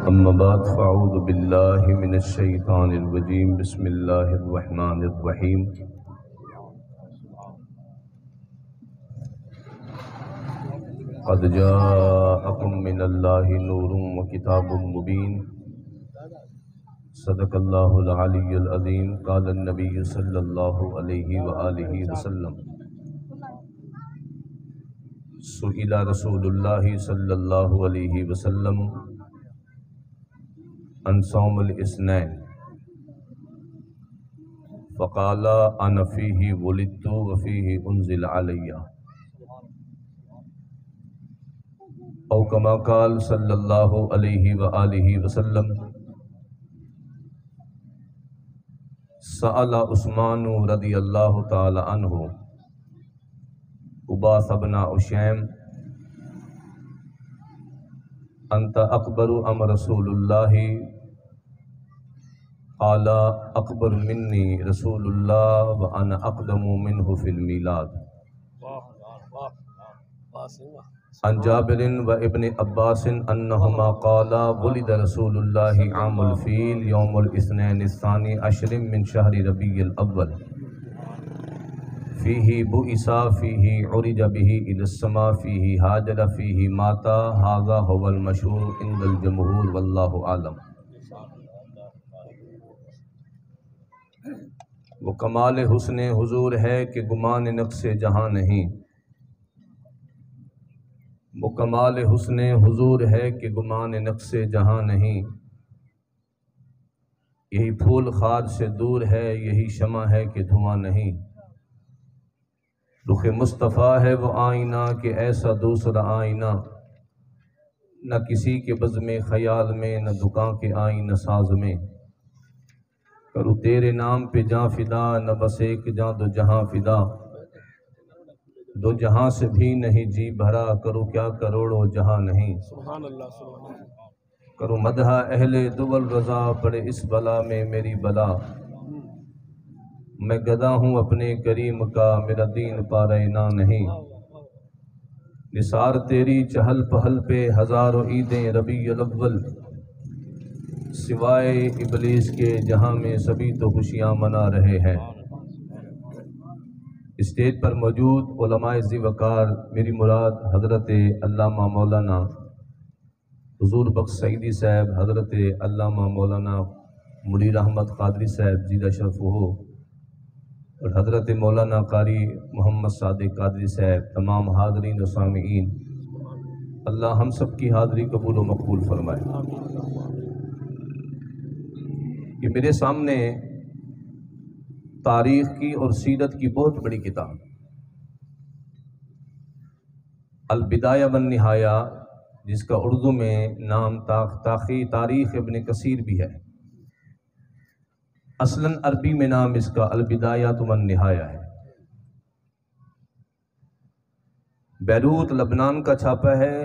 اما بعد فاعوذ باللہ من الشیطان الرجیم بسم اللہ الرحمن الرحیم قد جاءکم من اللہ نور وکتاب مبین صدق اللہ العلی العظیم قال النبی صلی اللہ علیہ وآلہ وسلم سئل رسول اللہ صلی اللہ علیہ وسلم عن صوم الاثنین فقال انا فیہ ولدت وفیہ انزل علی او کما قال صلی اللہ علیہ وآلہ وسلم سأل عثمان رضی اللہ تعالی عنہ عباس بن اشیم انت اکبر ام رسول اللہ قال اکبر منی رسول اللہ وانا اقدم منہ فی المیلاد عن جابر و ابن عباس انہما قالا ولد رسول اللہ عام الفیل یوم الاثنین الثانی عشر من شہر ربیع الاول فیہ بؤسا فیہ عرج بہ الی السماء فیہ ہاجر فیہ ماتا ھذا هو المشہور عند الجمہور واللہ عالم۔ وہ کمال حسن حضور ہے کہ گمان نقص جہاں نہیں، وہ کمال حسن حضور ہے کہ گمان نقص جہاں نہیں، یہی پھول خار سے دور ہے، یہی شمع ہے کہ دھواں نہیں، رخ مصطفیٰ ہے وہ آئینہ کہ ایسا دوسرا آئینہ نہ کسی کے بزم خیال میں نہ دکان کے آئینہ ساز میں، کرو تیرے نام پہ جاں فدا نہ بس ایک جاں دو جہاں فدا، دو جہاں سے بھی نہیں جی بھرا کرو کیا کروڑوں جہاں نہیں، کرو مدح اہل دول رضا پڑے اس بلا میں میری بلا، میں گدا ہوں اپنے کریم کا میرا دین پارینہ نہیں، نثار تیری چہل پہل پہ ہزاروں عیدیں ربیع الاول، سوائے ابلیس کے جہاں میں سبھی تو خوشیاں منا رہے ہیں۔ اسٹیج پر موجود علماء ذی وقار میری مراد حضرت علامہ مولانا حضور بخش سعیدی صاحب، حضرت علامہ مولانا منیر احمد قادری صاحب زیدہ شرف ہو، اور حضرت مولانا قاری محمد صادق قادری صاحب، تمام حاضرین و سامعین، اللہ ہم سب کی حاضری قبول و مقبول فرمائے۔ یہ میرے سامنے تاریخ کی اور سیرت کی بہت بڑی کتاب البدایہ والنہایہ، جس کا اردو میں نام تاریخ ابن کثیر بھی ہے، اصلاً عربی میں نام اس کا البدایہ والنہایہ ہے، بیروت لبنان کا چھاپا ہے،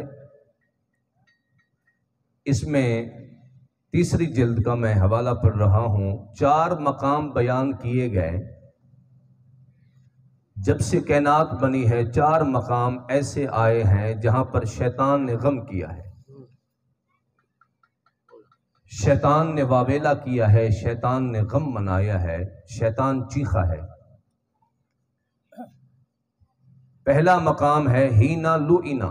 اس میں تیسری جلد کا میں حوالہ پڑھ رہا ہوں۔ 4 مقام بیان کیے گئے، جب سے کائنات بنی ہے 4 مقام ایسے آئے ہیں جہاں پر شیطان نے غم کیا ہے، شیطان نے واویلا کیا ہے، شیطان نے غم منایا ہے، شیطان چیخا ہے۔ پہلا مقام ہے ہینا لوئینا،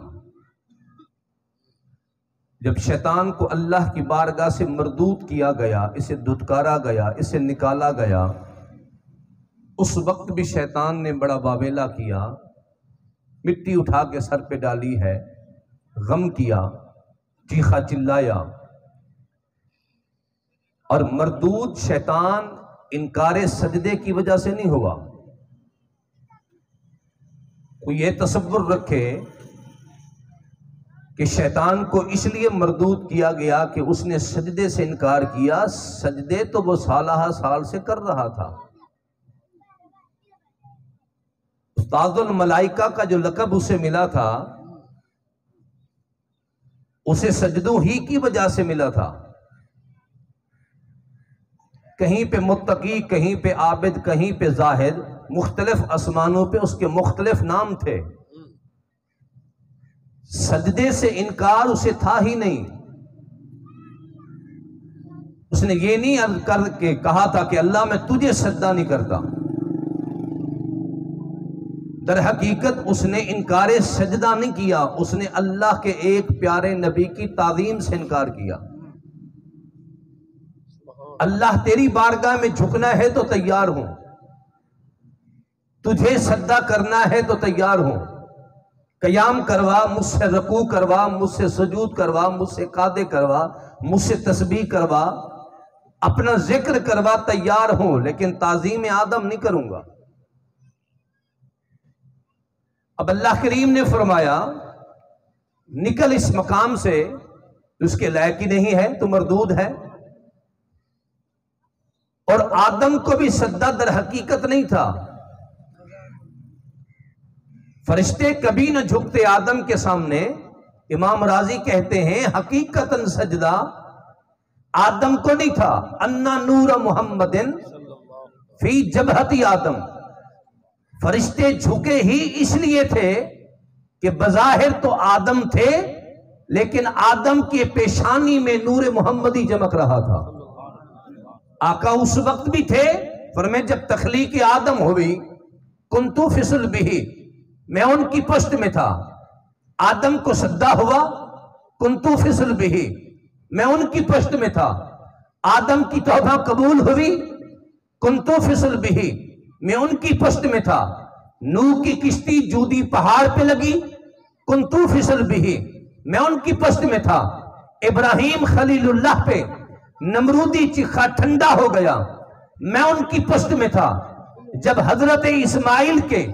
جب شیطان کو اللہ کی بارگاہ سے مردود کیا گیا، اسے دھتکارا گیا، اسے نکالا گیا، اس وقت بھی شیطان نے بڑا واویلا کیا، مٹی اٹھا کے سر پہ ڈالی ہے، غم کیا، چیخا چلایا، اور مردود شیطان انکار سجدے کی وجہ سے نہیں ہوا۔ کوئی یہ تصور رکھے کہ شیطان کو اس لیے مردود کیا گیا کہ اس نے سجدے سے انکار کیا، سجدے تو وہ سالہ سال سے کر رہا تھا۔ استاذ الملائکہ کا جو لقب اسے ملا تھا، اسے سجدوں ہی کی وجہ سے ملا تھا۔ کہیں پہ متقی، کہیں پہ عابد، کہیں پہ زاہد، مختلف آسمانوں پہ اس کے مختلف نام تھے۔ سجدے سے انکار اسے تھا ہی نہیں۔ اس نے یہ نہیں عرض کر کے کہا تھا کہ اللہ میں تجھے سجدہ نہیں کرتا، در حقیقت اس نے انکار سجدہ نہیں کیا، اس نے اللہ کے ایک پیارے نبی کی تعظیم سے انکار کیا۔ اللہ تیری بارگاہ میں جھکنا ہے تو تیار ہوں، تجھے سجدہ کرنا ہے تو تیار ہوں، قیام کروا، مجھ سے رکوع کروا، مجھ سے سجود کروا، مجھ سے قعدے کروا، مجھ سے تسبیح کروا، اپنا ذکر کروا، تیار ہوں، لیکن تعظیم آدم نہیں کروں گا۔ اب اللہ کریم نے فرمایا نکل اس مقام سے، اس کے لائق ہی نہیں ہے، تو مردود ہے۔ اور آدم کو بھی سجدہ در حقیقت نہیں تھا، فرشتے کبھی نہ جھکتے آدم کے سامنے۔ امام راضی کہتے ہیں حقیقتاً سجدہ آدم کو نہیں تھا، انا نور محمد فی جبہتی آدم، فرشتے جھکے ہی اس لیے تھے کہ بظاہر تو آدم تھے، لیکن آدم کی پیشانی میں نور محمدی چمک رہا تھا۔ آقا اس وقت بھی تھے، فرمائے جب تخلیق آدم ہوئی کنتو فی صلبہ، میں ان کی پشت میں تھا، آدم کو سجدہ ہوا کنتو فی صلبہ، میں ان کی پشت میں تھا، آدم کی توبہ قبول ہوئی کنتو فی صلبہ، میں ان کی پشت میں تھا، نوح کی کشتی جودی پہاڑ پہ لگی کنتو فی صلبہ، میں ان کی پشت میں تھا، ابراہیم خلیل اللہ پہ نمرودی چیخا ٹھنڈا ہو گیا، میں ان کی پشت میں تھا، جب حضرت اسماعیل کے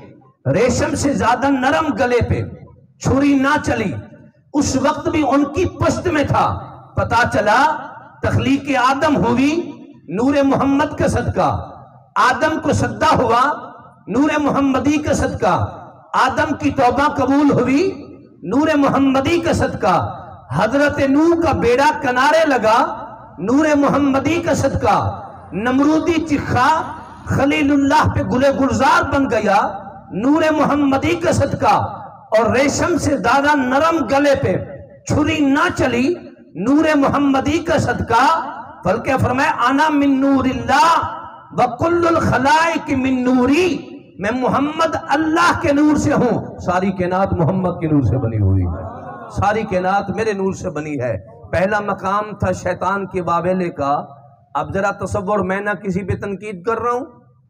ریشم سے زیادہ نرم گلے پہ چھری نہ چلی اس وقت بھی ان کی پشت میں تھا۔ پتا چلا تخلیق آدم ہوئی نور محمد کا صدقہ، آدم کو سجدہ ہوا نور محمدی کا صدقہ، آدم کی توبہ قبول ہوئی نور محمدی کا صدقہ، حضرت نوح کا بیڑا کنارے لگا نور محمدی کا صدقہ، نمرودی چخا خلیل اللہ پہ گلے گلزار بن گیا نور محمدی کا صدقہ، اور ریشم سے زیادہ نرم گلے پہ چھری نہ چلی نور محمدی کا صدقہ۔ بلکہ فرمایا انا من نور اللہ وکل الخلائق من نوری، میں محمد اللہ کے نور سے ہوں، ساری کائنات محمد کے نور سے بنی ہوئی ہے، ساری کائنات میرے نور سے بنی ہے۔ پہلا مقام تھا شیطان کے واویلے کا۔ اب ذرا تصور، میں نہ کسی پہ تنقید کر رہا ہوں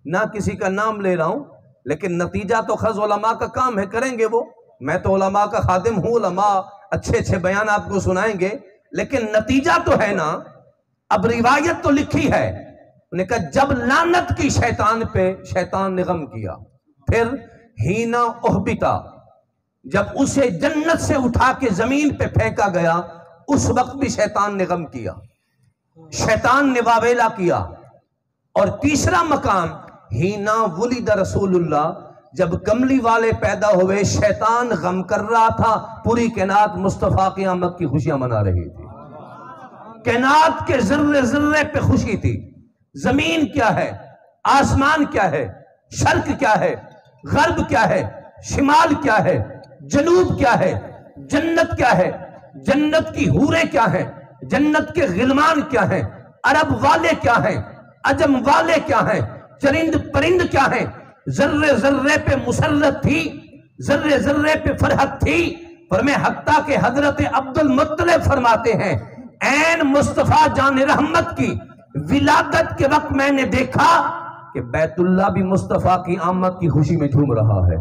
نہ کسی کا نام لے رہا ہوں، لیکن نتیجہ تو خز علماء کا کام ہے، کریں گے وہ، میں تو علماء کا خادم ہوں، علماء اچھے اچھے بیان آپ کو سنائیں گے، لیکن نتیجہ تو ہے نا۔ اب روایت تو لکھی ہے، انہوں نے کہا جب لعنت کی شیطان پہ، شیطان نے غم کیا، پھر ہینا احبتا، جب اسے جنت سے اٹھا کے زمین پہ پھینکا گیا اس وقت بھی شیطان نے غم کیا، شیطان نے واویلا کیا۔ اور تیسرا مقام ہینا ولد رسول اللہ، جب کملی والے پیدا ہوئے شیطان غم کر رہا تھا، پوری کائنات مصطفیٰ کی آمد کی خوشیاں منا رہی تھی، کائنات کے ذرے ذرے پہ خوشی تھی۔ زمین کیا ہے، آسمان کیا ہے، شرق کیا ہے، غرب کیا ہے، شمال کیا ہے، جنوب کیا ہے، جنت کیا ہے، جنت کی حوریں کیا ہیں، جنت کے غلمان کیا ہیں، عرب والے کیا ہیں، عجم والے کیا ہیں، چرند پرند کیا ہیں، ذرے ذرے پہ مسرت تھی، ذرے ذرے پہ فرحت تھی۔ فرمائے حتیٰ کہ حضرت عبد المطلب فرماتے ہیں عین مصطفیٰ جان رحمت کی ولادت کے وقت میں نے دیکھا کہ بیت اللہ بھی مصطفیٰ کی آمد کی خوشی میں جھوم رہا ہے۔